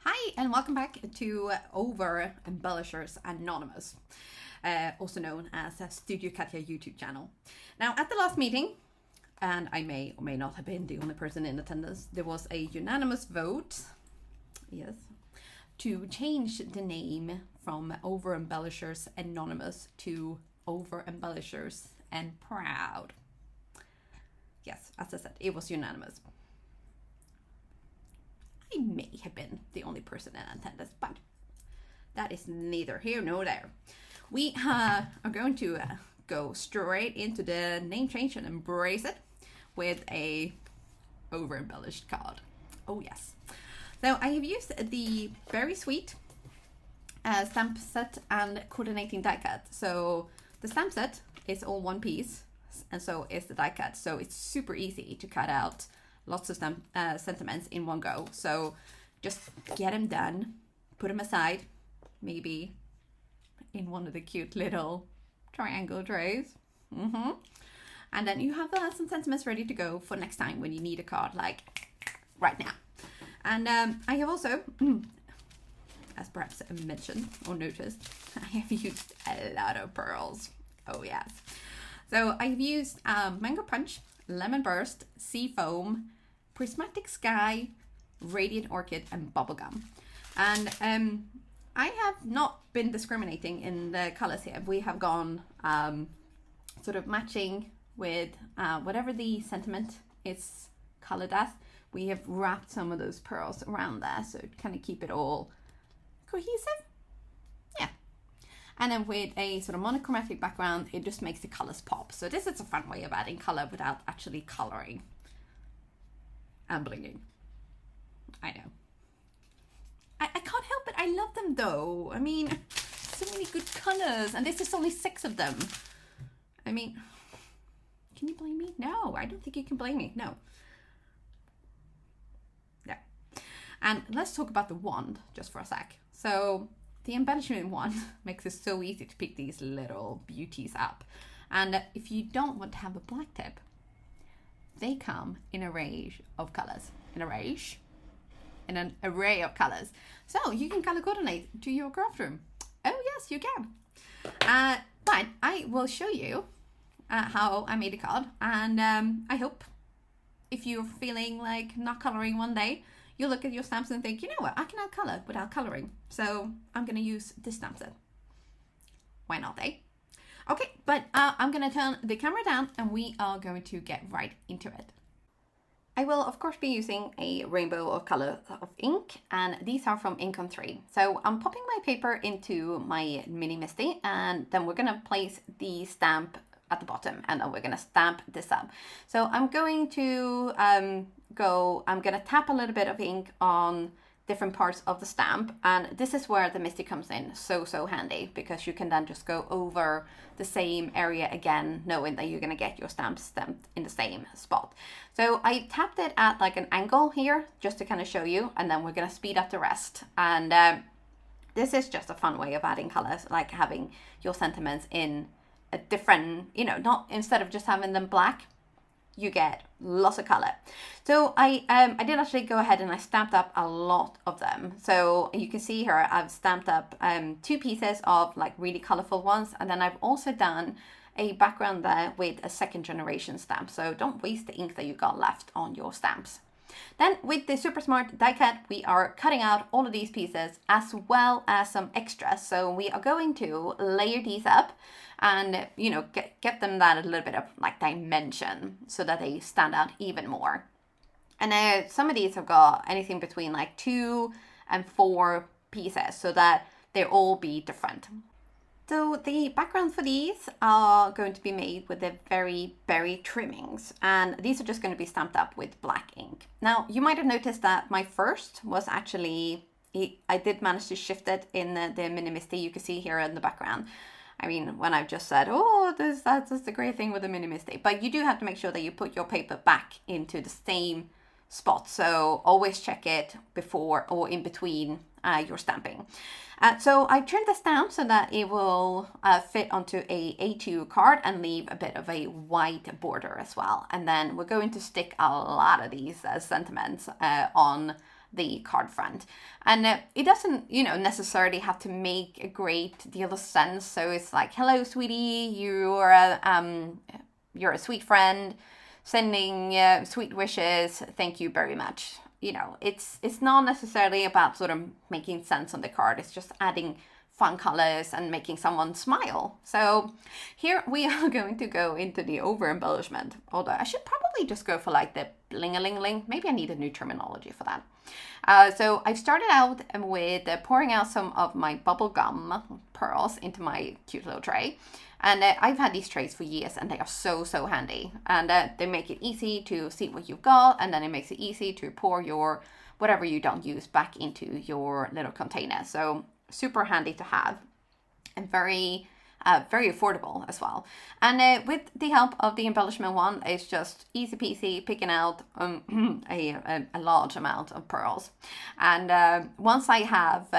Hi, and welcome back to Over Embellishers Anonymous, also known as a Studio Katia YouTube channel. Now, at the last meeting, and I may or may not have been the only person in attendance, there was a unanimous vote, yes, to change the name from Over Embellishers Anonymous to Over Embellishers and Proud. Yes, as I said, it was unanimous. I may have been the only person in attendance, but that is neither here nor there. We are going to go straight into the name change and embrace it with a over embellished card. Oh yes. So I have used the very sweet stamp set and coordinating die cut. So the stamp set is all one piece, and so is the die cut. So it's super easy to cut out lots of sentiments in one go. So just get them done, put them aside, maybe in one of the cute little triangle trays. And then you have some sentiments ready to go for next time when you need a card, like right now. And I have also, as perhaps mentioned or noticed, I have used a lot of pearls. Oh yes. So I've used Mango Punch, Lemon Burst, Sea Foam, Prismatic Sky, Radiant Orchid, and Bubblegum. And I have not been discriminating in the colors here. We have gone sort of matching with whatever the sentiment is colored as. We have wrapped some of those pearls around there, so kind of keep it all cohesive. Yeah. And then with a sort of monochromatic background, it just makes the colors pop. So this is a fun way of adding color without actually coloring and blinging. I know. I can't help it. I love them though. I mean, so many good colors, and this is only 6 of them. I mean, can you blame me? No, I don't think you can blame me. No. Yeah. And let's talk about the wand just for a sec. So the embellishment wand makes it so easy to pick these little beauties up. And if you don't want to have a black tip, they come in a range of colors. In an array of colors. So you can color coordinate to your craft room. Oh yes, you can. But I will show you how I made a card. And I hope if you're feeling like not coloring one day, you look at your stamps and think, you know what, I can add color without coloring. So I'm going to use this stamp set. Why not, eh? Okay, but I'm going to turn the camera down and we are going to get right into it. I will, of course, be using a rainbow of color of ink, and these are from Ink on 3. So I'm popping my paper into my Mini Misty, and then we're going to place the stamp at the bottom, and then we're going to stamp this up. So I'm going to I'm going to tap a little bit of ink on different parts of the stamp, and this is where the Misty comes in so handy, because you can then just go over the same area again, knowing that you're going to get your stamp stamped in the same spot. So I tapped it at like an angle here just to kind of show you, and then we're going to speed up the rest. And this is just a fun way of adding colors, like having your sentiments in a different, you know, not instead of just having them black, you get lots of color. So I did actually go ahead and I stamped up a lot of them. So you can see here I've stamped up 2 pieces of like really colorful ones, and then I've also done a background there with a 2nd generation stamp. So don't waste the ink that you got left on your stamps. Then with the super smart die cut, we are cutting out all of these pieces as well as some extras. So we are going to layer these up and, you know, get them that a little bit of like dimension so that they stand out even more. And some of these have got anything between like 2 and 4 pieces so that they all be different. So the background for these are going to be made with the very berry trimmings, and these are just going to be stamped up with black ink. Now you might have noticed that my first was actually, I did manage to shift it in the Mini Misty. You can see here in the background. I mean, when I've just said, oh, that's the great thing with the Mini Misty, but you do have to make sure that you put your paper back into the same spot. So always check it before or in between your stamping. So I trimmed this down so that it will fit onto a A2 card and leave a bit of a white border as well. And then we're going to stick a lot of these sentiments on the card front. And it doesn't, you know, necessarily have to make a great deal of sense. So it's like, hello, sweetie, you're a sweet friend, sending sweet wishes, thank you very much. You know, it's not necessarily about sort of making sense on the card. It's just adding fun colors and making someone smile. So here we are going to go into the over embellishment. Although I should probably just go for like the bling-a-ling-ling. Maybe I need a new terminology for that. So I've started out with pouring out some of my bubblegum pearls into my cute little tray. And I've had these trays for years and they are so handy. And they make it easy to see what you've got, and then it makes it easy to pour your whatever you don't use back into your little container. So super handy to have, and very affordable as well. And with the help of the embellishment wand, it's just easy peasy picking out a large amount of pearls. And once I have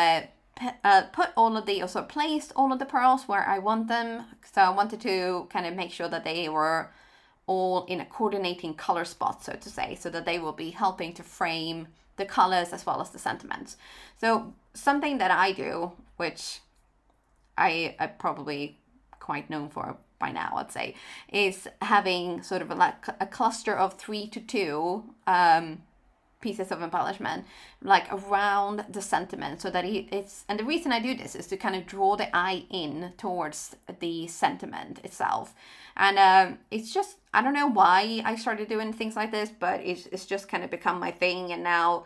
put all of the, also placed all of the pearls where I want them. So I wanted to kind of make sure that they were all in a coordinating color spot, so to say, so that they will be helping to frame the colors as well as the sentiments. So something that I do, which I probably quite known for by now, I'd say, is having sort of like a cluster of 3 to 2 pieces of embellishment like around the sentiment, so that it's, and the reason I do this is to kind of draw the eye in towards the sentiment itself. And it's just, I don't know why I started doing things like this, but it's just kind of become my thing, and now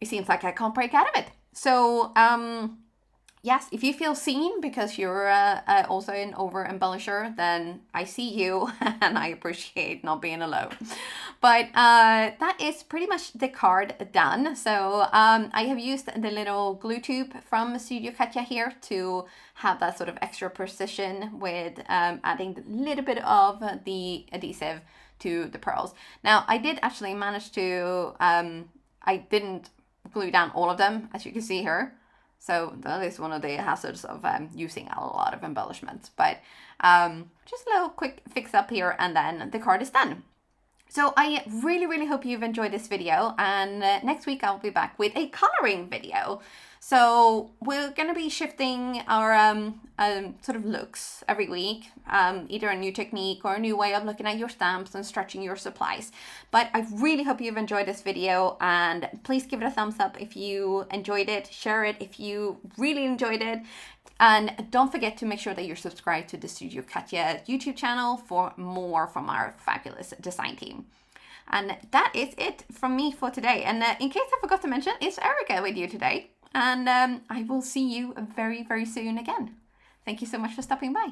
it seems like I can't break out of it. So yes, if you feel seen because you're also an over embellisher, then I see you and I appreciate not being alone. But that is pretty much the card done. So I have used the little glue tube from Studio Katia here to have that sort of extra precision with adding a little bit of the adhesive to the pearls. Now I did actually manage to, I didn't glue down all of them, as you can see here. So that is one of the hazards of using a lot of embellishments. But just a little quick fix up here, and then the card is done. So I really hope you've enjoyed this video, and next week I'll be back with a coloring video. So we're going to be shifting our sort of looks every week, either a new technique or a new way of looking at your stamps and stretching your supplies. But I really hope you've enjoyed this video, and please give it a thumbs up if you enjoyed it, share it if you really enjoyed it. And don't forget to make sure that you're subscribed to the Studio Katia YouTube channel for more from our fabulous design team. And that is it from me for today. And in case I forgot to mention, it's Erica with you today. And I will see you very soon again. Thank you so much for stopping by.